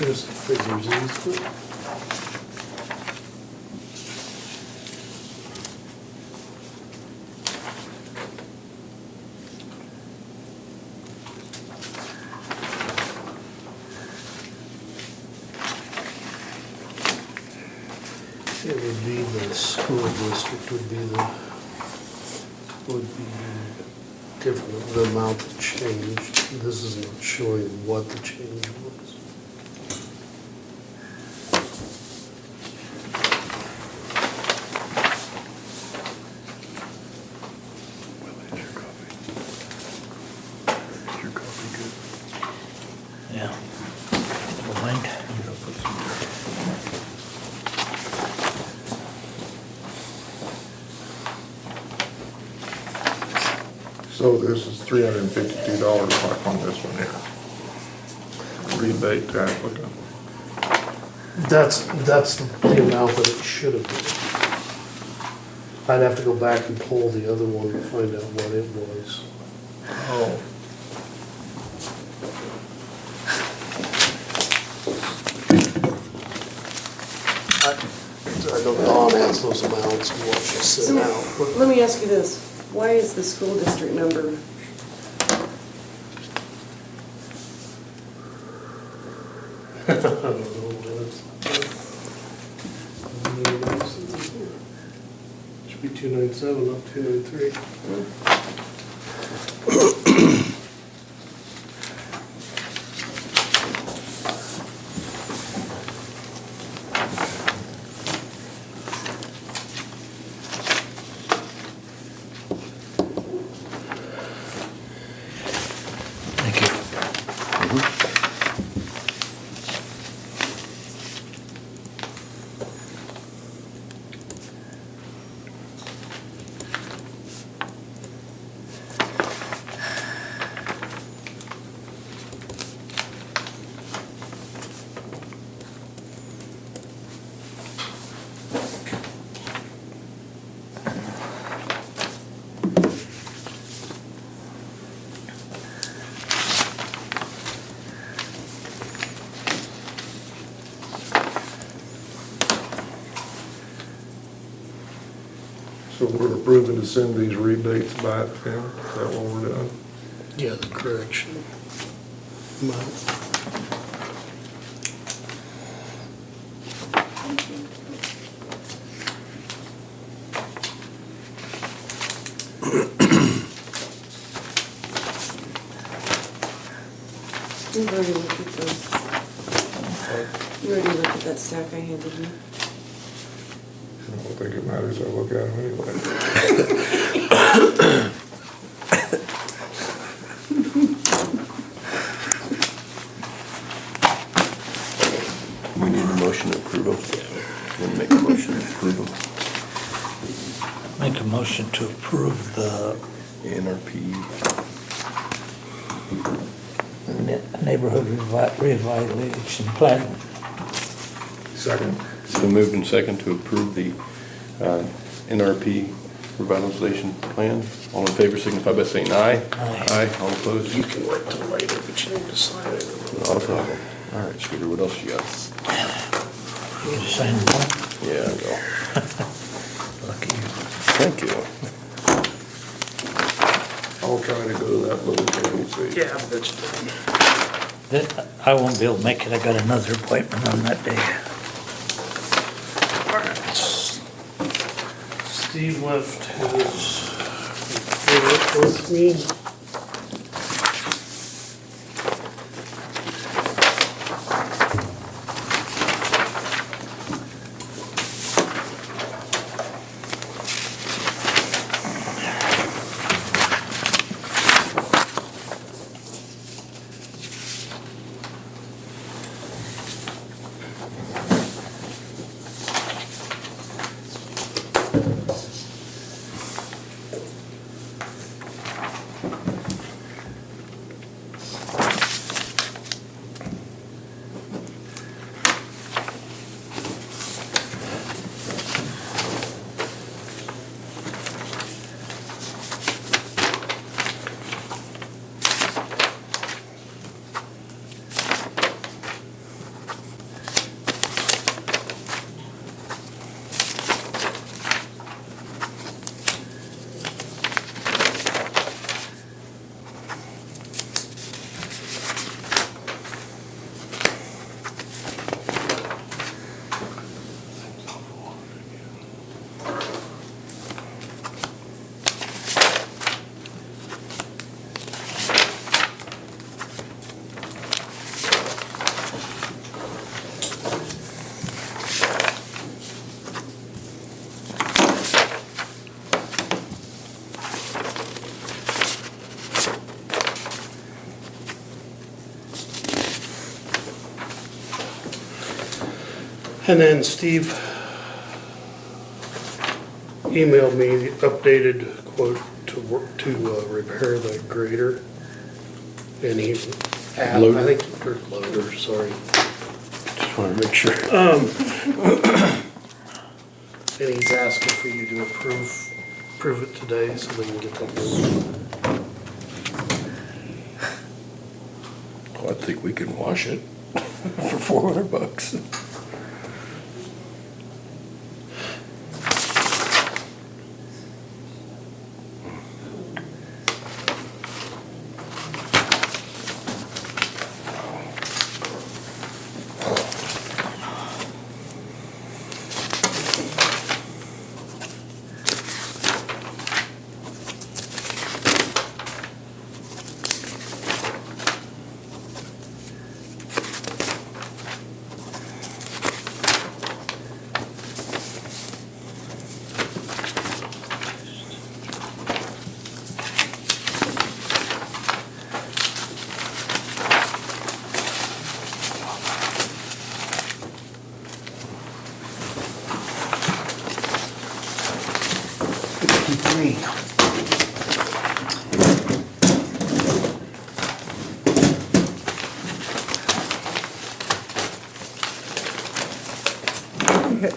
electricity figures easily. It would be the school district would be different, the amount that changed. This is not showing what the change was. Is your coffee good? Yeah. Don't mind. Yeah, put some there. So this is $352 like on this one here. Rebate to applicant. That's the amount that it should have been. I'd have to go back and pull the other one to find out what it was. Oh. I know Dawn has those amounts and what she So, sent out, but let me ask you this, why is the school district number, I don't know what it's. Should be 297, not 293. Thank you. So we're approving to send these rebates back to him? Is that what we're doing? Yeah, the correction. Amount. you've already looked at those, you already looked at that stack I handed you. I don't think it matters, I look at them anyway. We need a motion to approve them. We'll make a motion to approve them. Make a motion to approve the NRP. neighborhood revitalization plan. Second. It's been moved and second to approve the NRP revitalization plan. All in favor signify by saying aye. Aye. Aye, all opposed? You can wait till later, but you need to sign it. Not a problem. All right, Scooter, what else you got? You just sign one. Yeah, I go. Lucky you. Thank you. I'll try to go to that little thing and see. Yeah, I bet you did. I won't be able to make it. I got another appointment on that day. All right. Steve left his report with me. And then Steve emailed me the updated quote to work, to repair the grader. And he, I Loader? think, or loader, sorry. Just wanna make sure. And he's asking for you to approve it today so they can get that going. Oh, I think we can wash it for $400.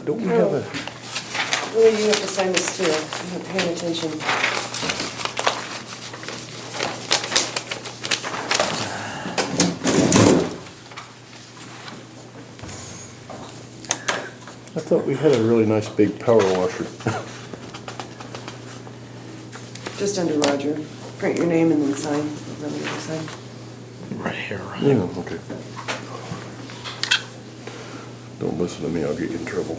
Don't we have a, Well, you have to sign this too. I'm not paying attention. I thought we had a really nice big power washer. Just under Roger. Print your name and then sign. Run the other side. Right here, right? Yeah, okay. Don't listen to me, I'll get you in trouble.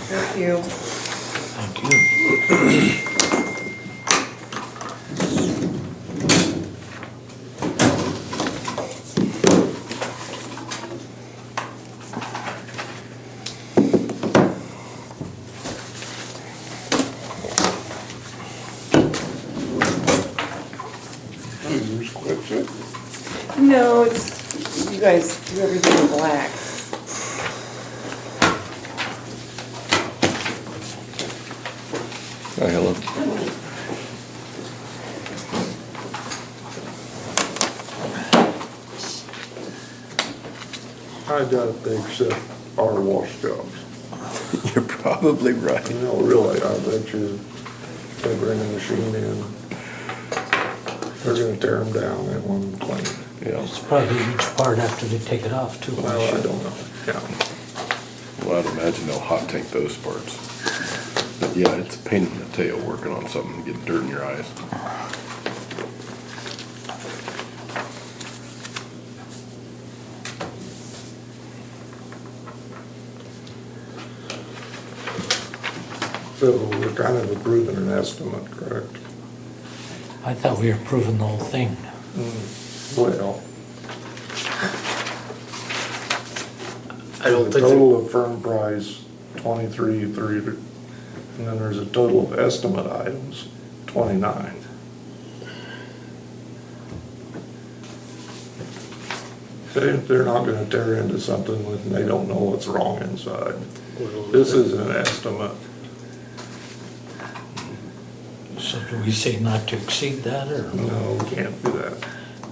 Thank you. Thank you. Yours quits it. No, it's, you guys do everything in black. Hi, Helen. I doubt if they accept our wash jobs. You're probably right. No, really, I bet you they bring a machine in, they're gonna tear them down and one clean. Yeah, It's probably each part after they take it off too. Well, I don't know, yeah. well, I'd imagine they'll hot tank those parts. But yeah, it's a pain in the tail working on something, getting dirt in your eyes. So we're kind of approving an estimate, correct? I thought we were approving the whole thing. Well, I don't the think, total of firm price, 23,300, and then there's a total of estimate items, 29. They're not gonna tear into something when they don't know what's wrong inside. This is an estimate. So do we say not to exceed that or? No, we can't do that.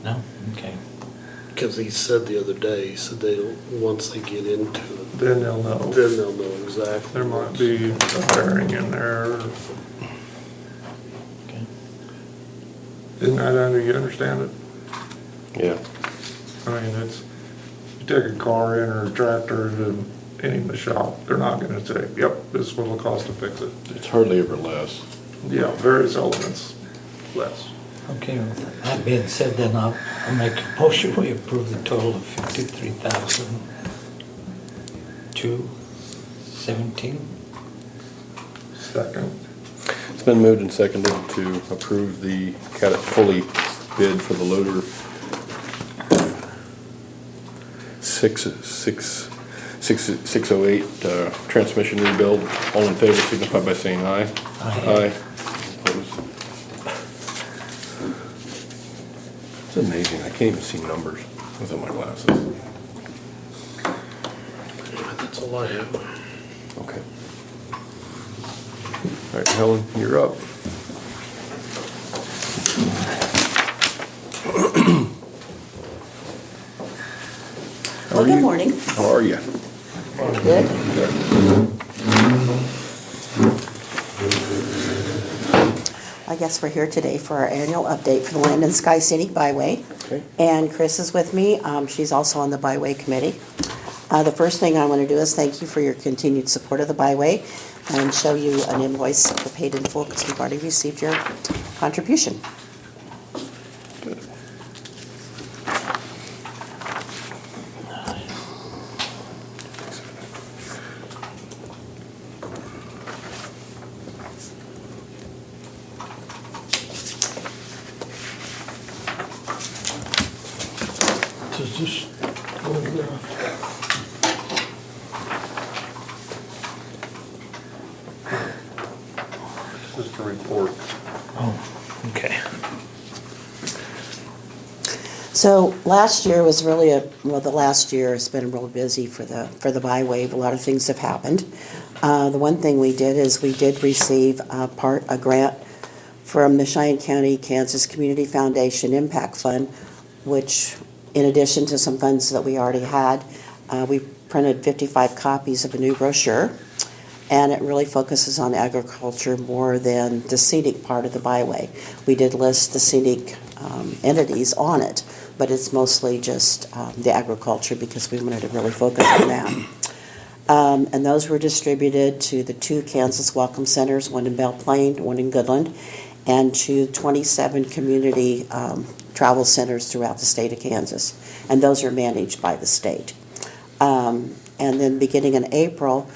No? Okay. because he said the other day, he said they, once they get into it, Then they'll know. then they'll know exactly. There might be a bearing in there. Okay. Isn't that under, you understand it? Yeah. I mean, it's, you take a car in or a tractor to any shop, they're not gonna say, yep, this is what it'll cost to fix it. It's hardly ever less. Yeah, very seldom it's less. Okay, with that being said, then I'll make a motion, we approve the total of 53,217. Second, It's been moved and seconded to approve the fully bid for the loader 6 608, transmission rebuild. All in favor signify by saying aye. Aye. Opposed? It's amazing, I can't even see numbers without my glasses. That's all I have. Okay. All right, Helen, you're up. How Well, are good you? morning. How are you? Good. I guess we're here today for our annual update for the Land and Sky Scenic Byway. Okay. And Chris is with me. She's also on the Byway Committee. The first thing I want to do is thank you for your continued support of the Byway and show you an invoice for paid in full because we've already received your contribution. Does this go there? Just a report. Oh, okay. So last year was really the last year has been real busy for the Byway. A lot of things have happened. The one thing we did is we did receive a grant from the Cheyenne County, Kansas Community Foundation Impact Fund, which in addition to some funds that we already had, we printed 55 copies of a new brochure. And it really focuses on agriculture more than the scenic part of the Byway. We did list the scenic entities on it, but it's mostly just the agriculture because we wanted to really focus on that. And those were distributed to the 2 Kansas Welcome Centers, one in Belle Plaine, one in Goodland, and to 27 community travel centers throughout the state of Kansas. And those are managed by the state. And then beginning in April,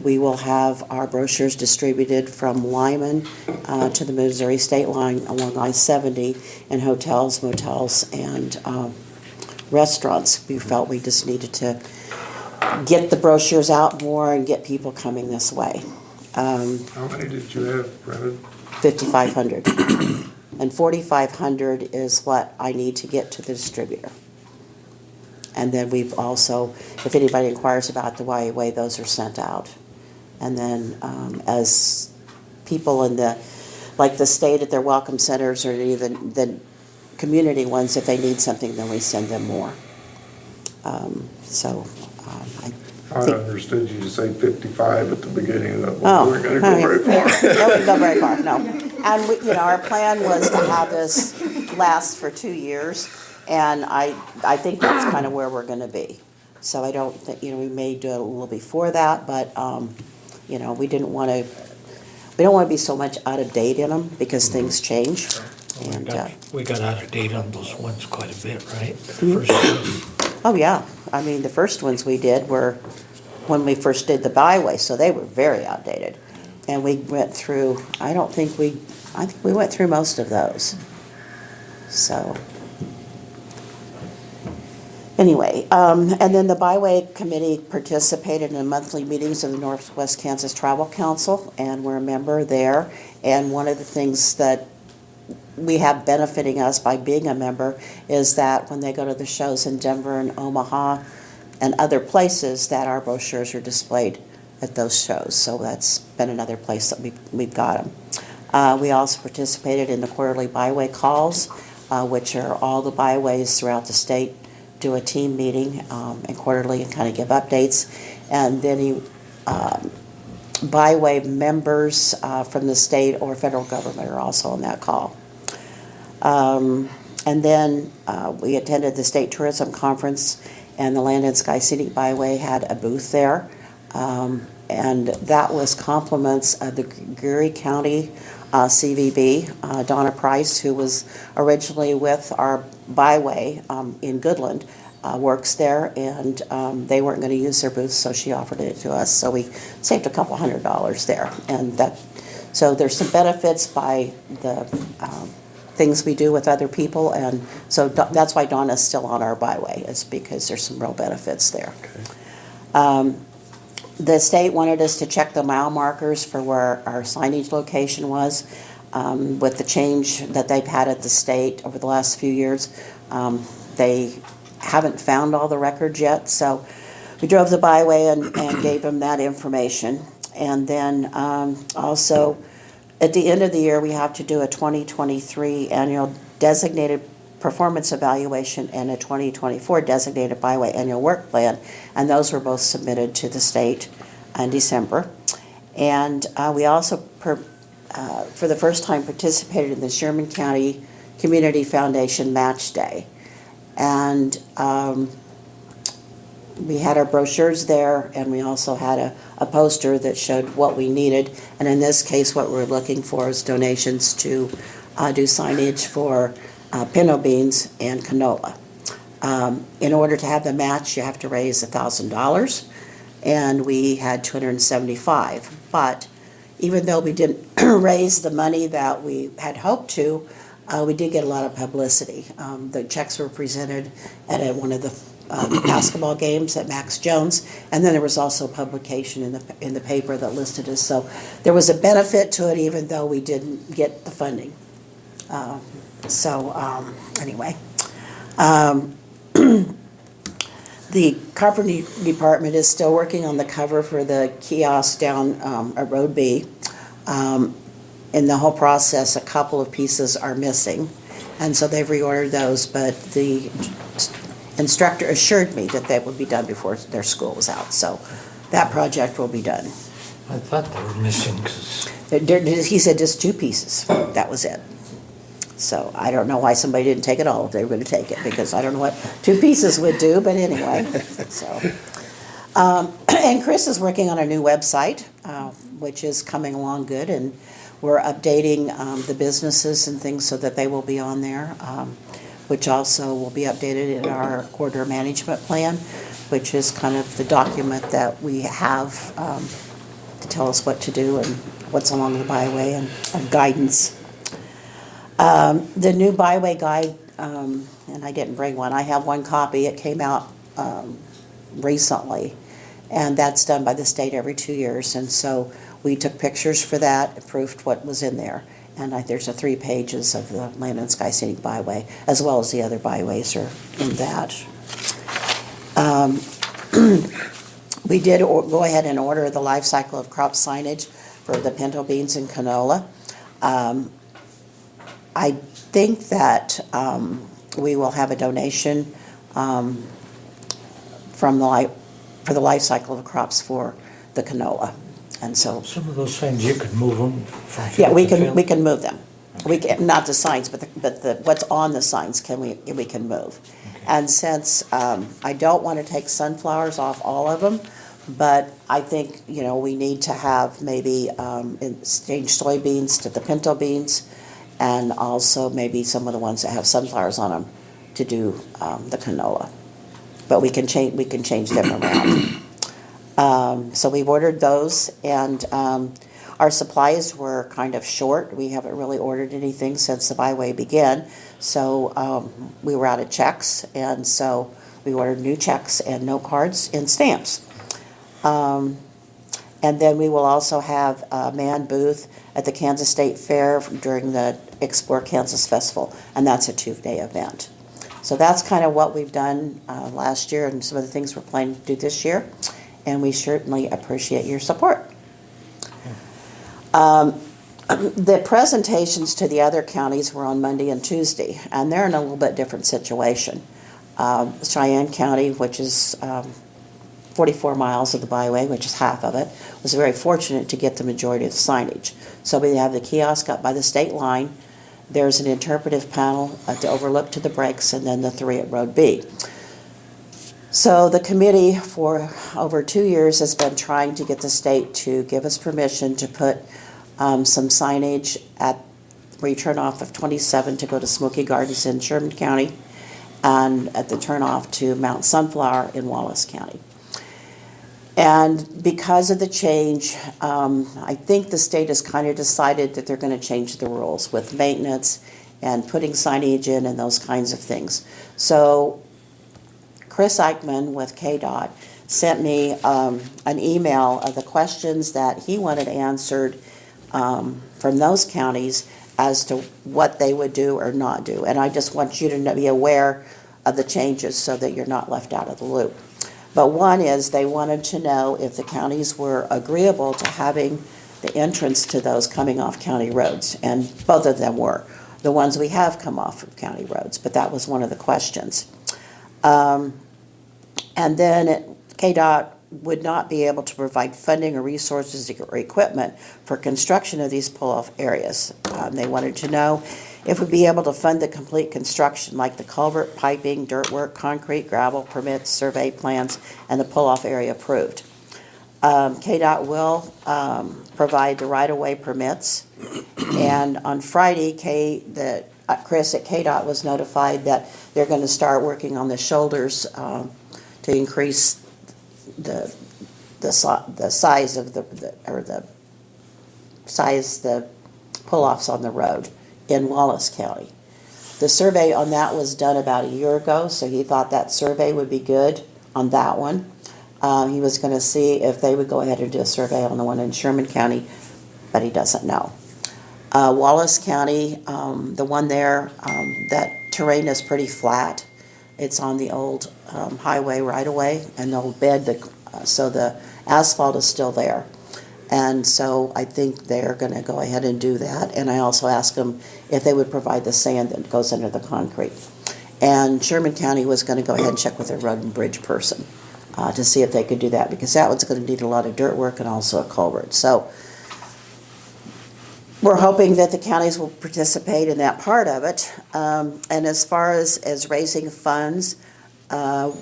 we will have our brochures distributed from Lyman to the Missouri state line along I-70 in hotels, motels, and restaurants. We felt we just needed to get the brochures out more and get people coming this way. How many did you have printed? 5,500. And 4,500 is what I need to get to the distributor. And then we've also, if anybody inquires about the Byway, those are sent out. And then as people in the, like the state at their welcome centers or even the community ones, if they need something, then we send them more. I understood you to say 55 at the beginning of that. Oh, We weren't gonna go very far. That wouldn't go very far, no. And we, our plan was to have this last for 2 years, and I think that's kind of where we're gonna be. So I don't think, we may do it a little before that, but, we don't want to be so much out of date in them because things change. And, We got out of date on those ones quite a bit, right? The first one. oh yeah, I mean, the first ones we did were when we first did the Byway, so they were very outdated. And we went through, I think we went through most of those. So, anyway, and then the Byway Committee participated in the monthly meetings of the Northwest Kansas Travel Council, and we're a member there. And one of the things that we have benefiting us by being a member is that when they go to the shows in Denver and Omaha and other places, that our brochures are displayed at those shows. So that's been another place that we've got them. We also participated in the quarterly Byway calls, which are all the byways throughout the state do a team meeting and quarterly and kind of give updates. And then Byway members from the state or federal government are also on that call. And then we attended the State Tourism Conference, and the Land and Sky Scenic Byway had a booth there. And that was compliments of the Geary County CVB, Donna Price, who was originally with our Byway in Goodland, works there, and they weren't going to use their booth, so she offered it to us. So we saved a couple $100 there, and so there's some benefits by the things we do with other people, and so that's why Donna's still on our Byway, is because there's some real benefits there. The state wanted us to check the mile markers for where our signage location was. With the change that they've had at the state over the last few years, they haven't found all the records yet. So we drove the byway and gave them that information. And then also, at the end of the year, we have to do a 2023 annual designated performance evaluation and a 2024 designated byway annual work plan, and those were both submitted to the state in December. And we also, for the first time, participated in the Sherman County Community Foundation Match Day. And we had our brochures there, and we also had a poster that showed what we needed. And in this case, what we're looking for is donations to do signage for pinto beans and canola. In order to have the match, you have to raise $1,000, and we had $275. But even though we didn't raise the money that we had hoped to, we did get a lot of publicity. The checks were presented at one of the basketball games at Max Jones, and then there was also publication in the paper that listed us. So there was a benefit to it, even though we didn't get the funding. Anyway, the carpentry department is still working on the cover for the kiosk down at Road B. In the whole process, a couple of pieces are missing, and so they've reordered those, but the instructor assured me that would be done before their school was out, so that project will be done. I thought they were missing, 'cause He said just 2 pieces, that was it. So I don't know why somebody didn't take it all if they were going to take it, because I don't know what 2 pieces would do, but anyway. So, and Chris is working on a new website, which is coming along good, and we're updating the businesses and things so that they will be on there, which also will be updated in our corridor management plan, which is kind of the document that we have to tell us what to do and what's along the byway and guidance. The new byway guide, and I didn't bring one, I have one copy, it came out recently, and that's done by the state every 2 years, and so we took pictures for that, proofed what was in there, and there's 3 pages of the Land and Sky Scenic Byway, as well as the other byways are in that. We did go ahead and order the life cycle of crop signage for the pinto beans and canola. I think that we will have a donation for the life cycle of crops for the canola, and so some of those signs, you could move them from yeah, field we to can field. move them. We can, not the signs, but the what's on the signs we can move. And since I don't want to take sunflowers off all of them, but I think we need to have maybe change soybeans to the pinto beans, and also maybe some of the ones that have sunflowers on them to do the canola. But we can change them around. So we've ordered those, and our supplies were kind of short. We haven't really ordered anything since the byway began, so we were out of checks, and so we ordered new checks and note cards and stamps. And then we will also have a man booth at the Kansas State Fair during the Explore Kansas Festival, and that's a 2-day event. So that's kind of what we've done last year and some of the things we're planning to do this year, and we certainly appreciate your support. The presentations to the other counties were on Monday and Tuesday, and they're in a little bit different situation. Cheyenne County, which is 44 miles of the byway, which is half of it, was very fortunate to get the majority of the signage. So we have the kiosk up by the state line. There's an interpretive panel to overlook to the breaks, and then the 3 at Road B. So the committee for over 2 years has been trying to get the state to give us permission to put some signage at where you turn off of 27 to go to Smoky Gardens in Sherman County, and at the turnoff to Mount Sunflower in Wallace County. And because of the change, I think the state has kind of decided that they're going to change the rules with maintenance and putting signage in and those kinds of things. So Chris Eichman with KDOT sent me an email of the questions that he wanted answered from those counties as to what they would do or not do. And I just want you to be aware of the changes so that you're not left out of the loop. But one is they wanted to know if the counties were agreeable to having the entrance to those coming off county roads. And both of them were. The ones we have come off of county roads, but that was one of the questions. And then KDOT would not be able to provide funding or resources or equipment for construction of these pull-off areas. They wanted to know if we'd be able to fund the complete construction, like the culvert, piping, dirt work, concrete, gravel, permits, survey plans, and the pull-off area approved. KDOT will provide the right-of-way permits. And on Friday, Chris at KDOT was notified that they're going to start working on the shoulders to increase the size of the pull-offs on the road in Wallace County. The survey on that was done about a year ago, so he thought that survey would be good on that one. He was going to see if they would go ahead and do a survey on the one in Sherman County, but he doesn't know. Wallace County, the one there, that terrain is pretty flat. It's on the old highway right-of-way, and they'll bed so the asphalt is still there. And so I think they're going to go ahead and do that. And I also asked them if they would provide the sand that goes under the concrete. And Sherman County was going to go ahead and check with their road and bridge person to see if they could do that, because that one's going to need a lot of dirt work and also a culvert. So we're hoping that the counties will participate in that part of it. And as far as raising funds,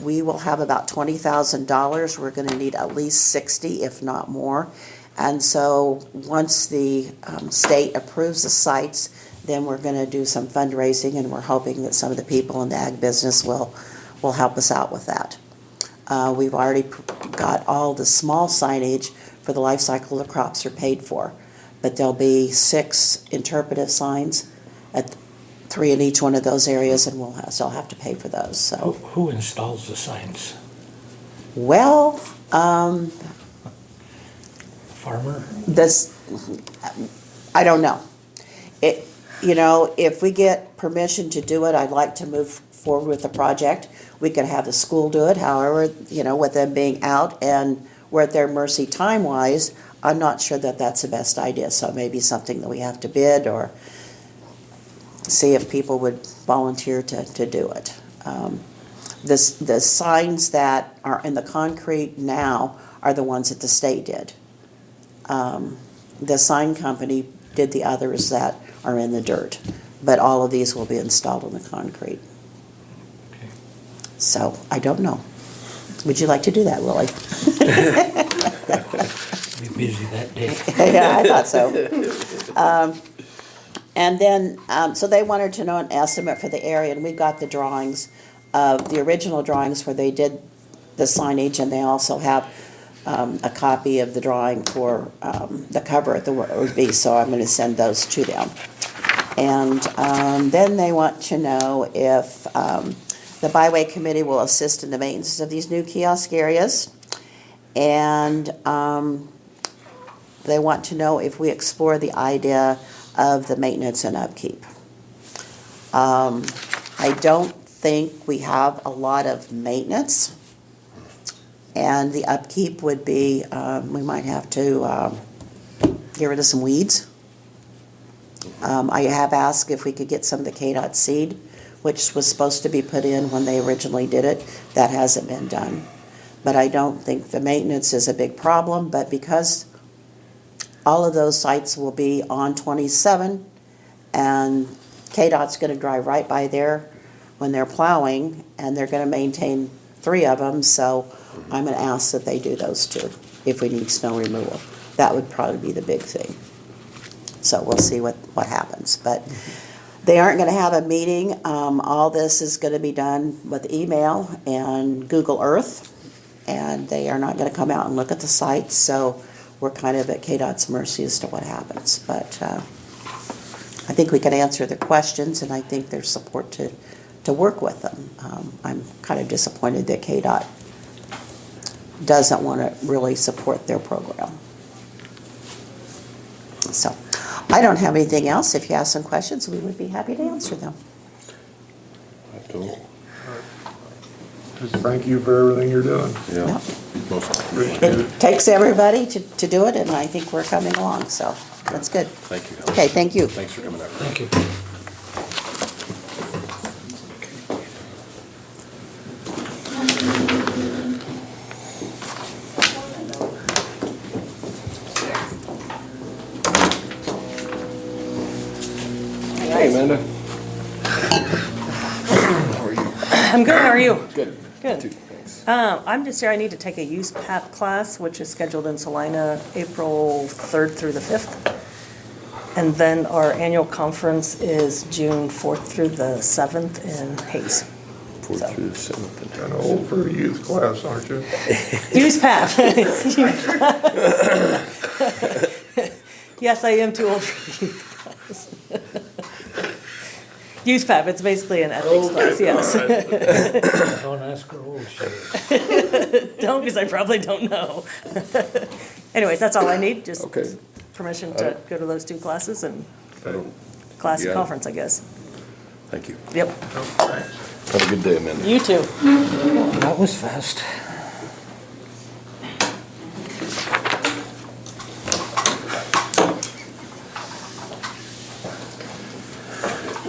we will have about $20,000. We're going to need at least $60,000, if not more. And so once the state approves the sites, then we're going to do some fundraising, and we're hoping that some of the people in the ag business will help us out with that. We've already got all the small signage for the life cycle of the crops are paid for, but there'll be 6 interpretive signs at 3 in each one of those areas, and we'll still have to pay for those. So Who installs the signs? well, Farmer? I don't know. If we get permission to do it, I'd like to move forward with the project. We could have the school do it, however, with them being out and we're at their mercy time-wise, I'm not sure that that's the best idea. So maybe something that we have to bid or see if people would volunteer to do it. The signs that are in the concrete now are the ones that the state did. The sign company did the others that are in the dirt, but all of these will be installed in the concrete. Okay. So I don't know. Would you like to do that, Willie? Be busy that day. Yeah, I thought so. And then, so they wanted to know an estimate for the area, and we got the drawings of the original drawings where they did the signage, and they also have a copy of the drawing for the cover of the where it would be, so I'm going to send those to them. And then they want to know if the Byway Committee will assist in the maintenance of these new kiosk areas. And they want to know if we explore the idea of the maintenance and upkeep. I don't think we have a lot of maintenance. And the upkeep would be, we might have to get rid of some weeds. I have asked if we could get some of the KDOT seed, which was supposed to be put in when they originally did it. That hasn't been done. But I don't think the maintenance is a big problem, but because all of those sites will be on 27, and KDOT's going to drive right by there when they're plowing, and they're going to maintain 3 of them, so I'm going to ask that they do those 2 if we need snow removal. That would probably be the big thing. So we'll see what happens. But they aren't going to have a meeting. All this is going to be done with email and Google Earth, and they are not going to come out and look at the sites, so we're kind of at KDOT's mercy as to what happens. But I think we can answer their questions, and I think there's support to work with them. I'm kind of disappointed that KDOT doesn't want to really support their program. So, I don't have anything else. If you have some questions, we would be happy to answer them. Cool. Just thank you for everything you're doing. Yeah. Yeah. Most Appreciate It it. takes everybody to do it, and I think we're coming along, so that's good. Thank you. Okay, thank you. Thanks for coming out. Thank you. Hey, Amanda. I'm good, how are you? Good. Good. Too, thanks. I'm just here, I need to take a use PAP class, which is scheduled in Salina, April 3rd through the 5th. And then our annual conference is June 4th through the 7th in Hayes. 4th through the 7th. Kind of old for a youth class, aren't you? Use PAP. Yes, I am too old for youth class. Use PAP, it's basically an ethics class, yes. Don't ask her old she is. Don't, because I probably don't know. Anyways, that's all I need, just Okay. permission to go to those two classes and I don't, class and Yeah. conference, I guess. thank you. Yep, Oh, thanks. Have a good day, Amanda. you too. That was fast.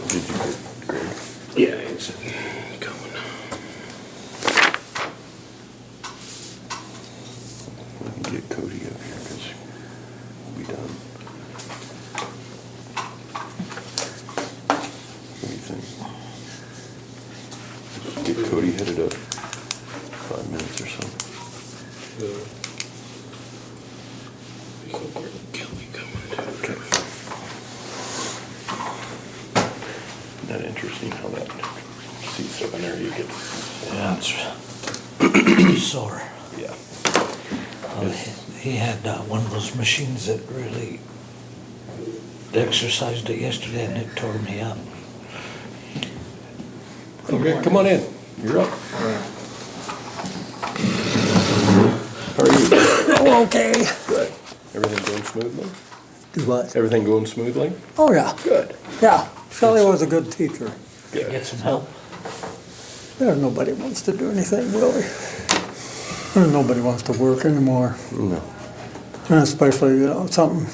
Did you get Greg? Yeah, it's coming. We can get Cody up here because we'll be done. What do you think? Let's get Cody headed up 5 minutes or so. Kelly coming too. Okay. Isn't that interesting how that C7 area gets, Yeah, it's sore. yeah. He had one of those machines that really exercised it yesterday and it tore me up. Okay, come on in. You're up. How are you? Oh, okay. Good. Everything going smoothly? Do what? Everything going smoothly? Oh, yeah, Good. yeah. Shelley was a good teacher. Did you get some help? There, nobody wants to do anything, really. And nobody wants to work anymore. No. And especially, something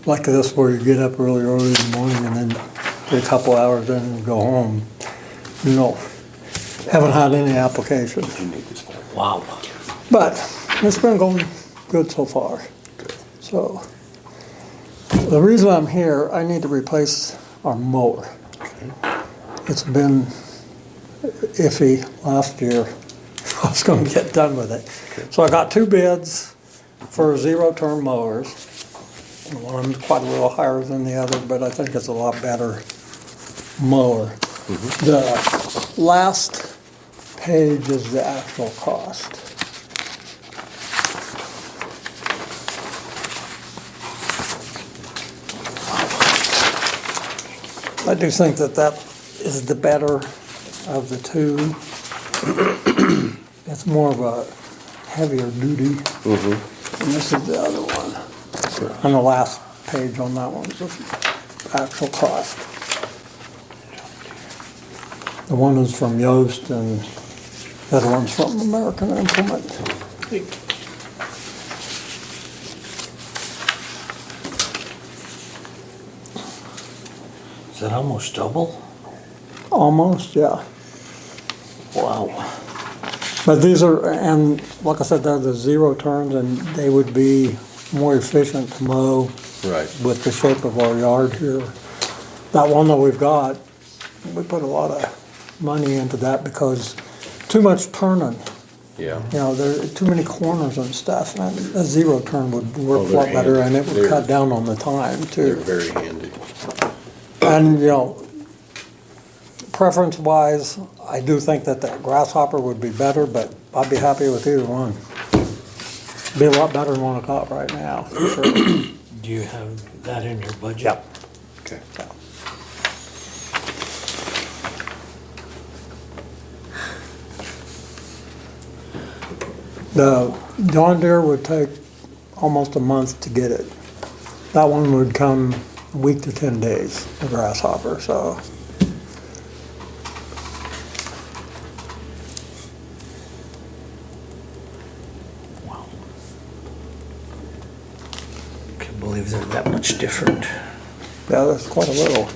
like this where you get up really early in the morning and then get a couple hours in and go home. Haven't had any application. You need this one. Wow. But it's been going good so far. Good. So, the reason I'm here, I need to replace our mower. It's been iffy last year. I was gonna get done with it. So I got two bids for zero-turn mowers. One of them's quite a little higher than the other, but I think it's a lot better mower. The last page is the actual cost. I do think that is the better of the two. It's more of a heavier duty. And this is the other one. And the last page on that one is the actual cost. The one is from Yoast and the other one's from American Implement. Is that almost double? Almost, yeah. Wow. But these are, and like I said, they're the zero turns and they would be more efficient to mow Right. with the shape of our yard here. That one that we've got, we put a lot of money into that because too much turning. Yeah. There are too many corners and stuff, and a zero turn would work Oh, a they're lot better and it handy. would cut down on the time They're too. very handy. And, preference-wise, I do think that the Grasshopper would be better, but I'd be happy with either one. Be a lot better than one I've got right now, for sure. Do you have that in your budget? Yep. Okay. John Deere would take almost a month to get it. That one would come a week to 10 days, the Grasshopper, so. Can't believe they're that much different. Yeah, that's quite a little.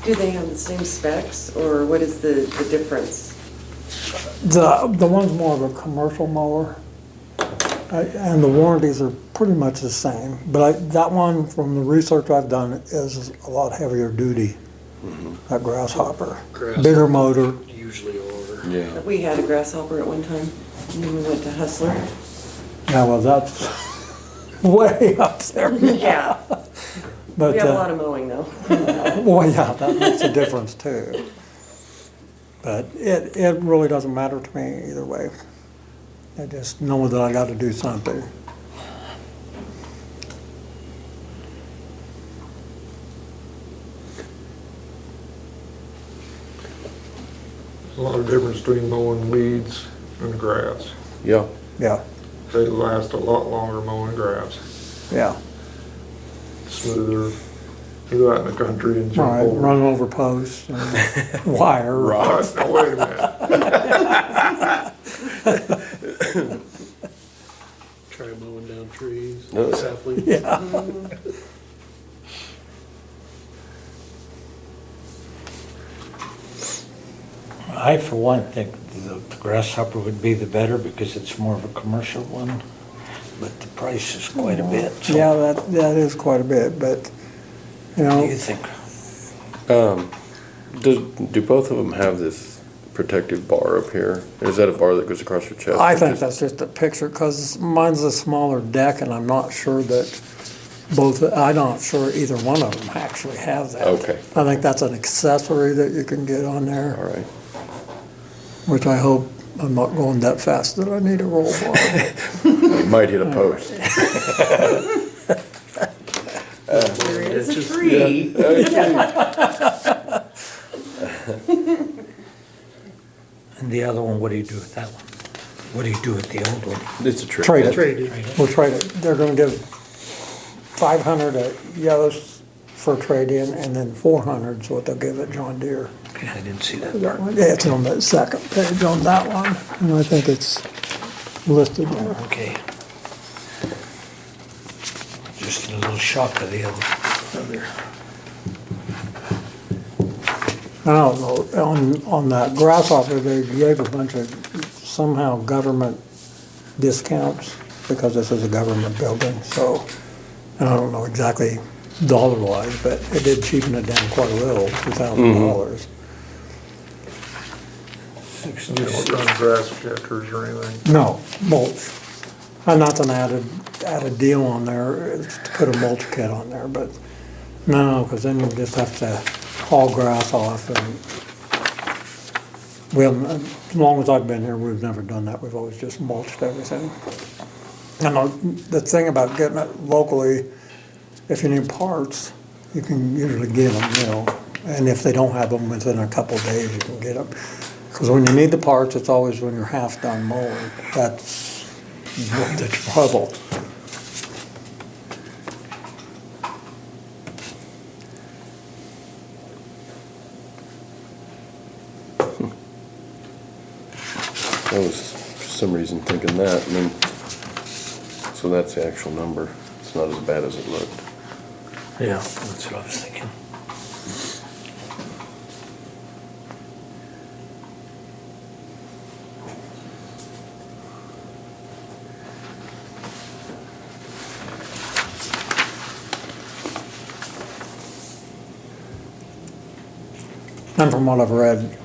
Do they have the same specs, or what is the difference? The one's more of a commercial mower, and the warranties are pretty much the same. But that one, from the research I've done, is a lot heavier duty, that Grasshopper. Bigger motor. Usually order. Yeah. We had a Grasshopper at one time, and then we went to Hustler. Yeah, well, that's way up there. Yeah. But, We have a lot of mowing, though. well, yeah, that makes a difference too. But it really doesn't matter to me either way. I just know that I got to do something. There's a lot of difference between mowing weeds and grass. Yeah. Yeah, They last a lot longer mowing grass, yeah. smoother. You go out in the country and All jump right, over. run over posts and wire. Right, now wait a minute. Try mowing down trees, No. saplings. Yeah. I, for one, think the Grasshopper would be the better because it's more of a commercial one, but the price is quite a bit. So Yeah, that is quite a bit, but, you What do know, you think? Do both of them have this protective bar up here? Is that a bar that goes across your chest? I think that's just a picture, because mine's a smaller deck, and I'm not sure that I'm not sure either one of them actually have that. Okay. I think that's an accessory that you can get on All there, right. which I hope I'm not going that fast that I need a roll bar. It might hit a post. There is a tree. And the other one, what do you do with that one? What do you do with the old one? It's a trick. Trade it. Traded. We'll trade it. They're gonna give 500 at Yost for trade-in, and then 400 is what they'll give at John Deere. Okay, I didn't see that That part. one, yeah, it's on the second page on that one, and I think it's listed there. Okay. Just a little shock of the other. I don't know, on that Grasshopper, they gave a bunch of somehow government discounts because this is a government building, so I don't know exactly dollar-wise, but it did cheapen it down quite a little, $2,000. You don't run grass checkers or anything. No, mulch. And that's an added deal on there, is to put a mulch kit on there, but no, because then you just have to haul grass off, and we haven't, as long as I've been here, we've never done that, we've always just mulched everything. And the thing about getting it locally, if you need parts, you can usually get them, you know, and if they don't have them within a couple of days, you can get them. Because when you need the parts, it's always when you're half done mowing, that's the trouble. I was for some reason thinking that, and then, so that's the actual number. It's not as bad as it looked. Yeah, that's what I was thinking. And from what I've read,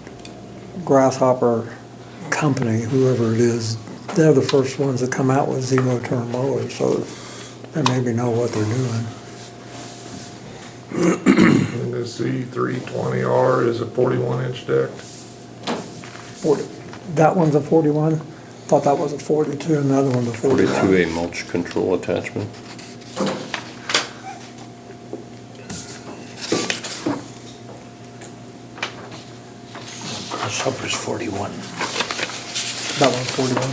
Grasshopper Company, whoever it is, they're the first ones that come out with zero-turn mowers, so they maybe know what they're doing. And the C320R is a 41-inch deck. 40 That one's a 41? Thought that was a 42, and the other one's a 41. 42A mulch control attachment. Grasshopper's 41. That one's 41.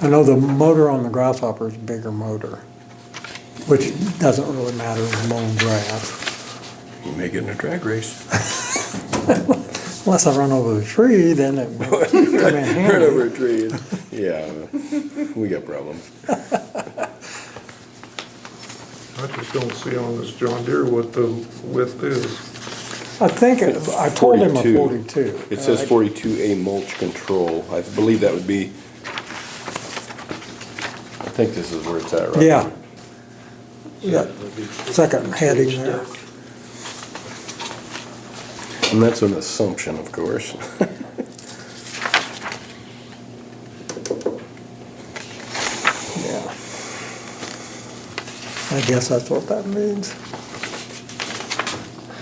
I know the motor on the Grasshopper is a bigger motor, which doesn't really matter in mowing grass. You may get in a drag race. Unless I run over the tree, then it may come in Run handy. over a tree. Yeah, we got problems. I just don't see on this John Deere what the width is. I think, I told him a 42. 42. It says 42A mulch control. I believe that would be, I think this is where it's at, right? Yeah. Yeah, second heading there. And that's an assumption, of course. Yeah. I guess that's what that means.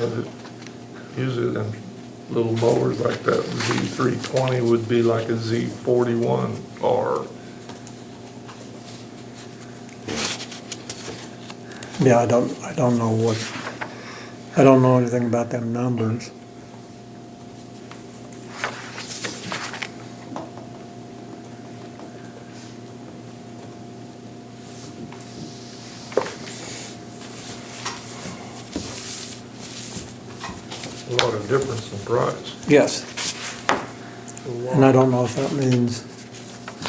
But usually them little mowers like that, Z320 would be like a Z41R. Yeah, I don't know I don't know anything about them numbers. A lot of difference in price. Yes. And I don't know if that means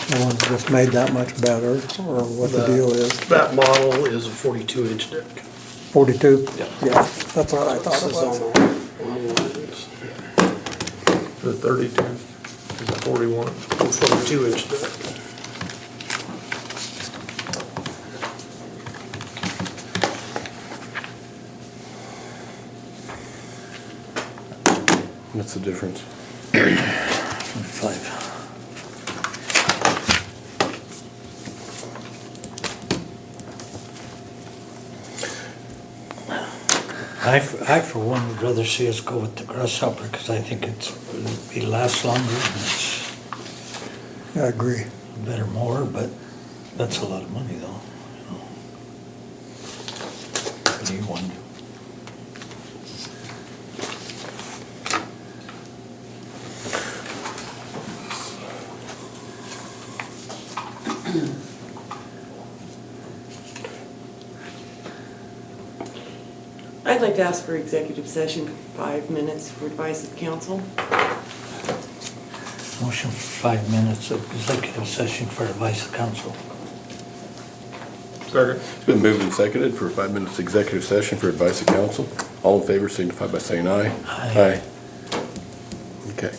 that one's just made that much better, or what the deal is. That model is a 42-inch deck. 42? Yeah. Yeah, that's what I thought it This is was. on the lines. The 32 is a 41. 42-inch deck. What's the difference? 5. I for one would rather see us go with the Grasshopper because I think it lasts longer and it's I agree. a better mower, but that's a lot of money though, you know. What do you want to do? I'd like to ask for executive session for 5 minutes for advice of council. Motion for 5 minutes of executive session for advice of council. Second. It's been moved and seconded for 5 minutes executive session for advice of council. All in favor signify by saying aye. Aye. Okay.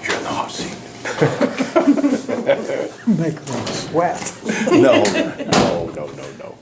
You're in the hot seat. Make them sweat. No, no, no, no, no.